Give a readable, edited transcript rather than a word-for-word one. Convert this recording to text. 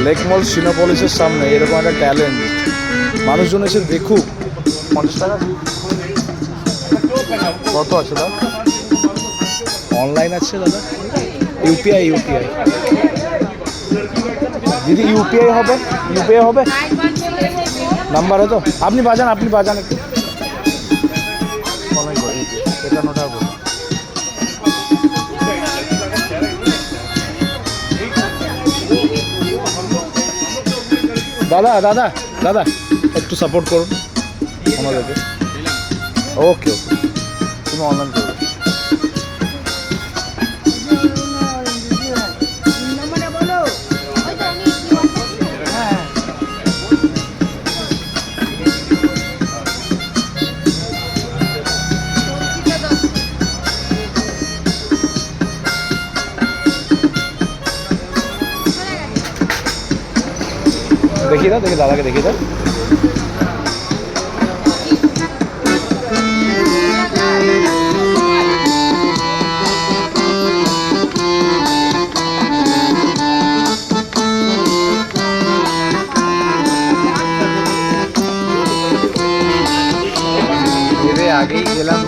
Lake মল সিনেপলিসের সামনে এরকম একটা ট্যালেন্ট মানুষজন এসে দেখুক। 50 টাকা কত আছে দাদা? অনলাইন আছে দাদা? ইউপিআই দিদি ইউপিআই হবে? ইউপিআই হবে নাম্বারে তো? আপনি বাজান একটু এটা নোটা হবে। দাদা একটু সাপোর্ট করুন আমাদেরকে। ওকে তুমি অনলাইন করবে। देखिए दादा के देखिए आगे ही गेलाम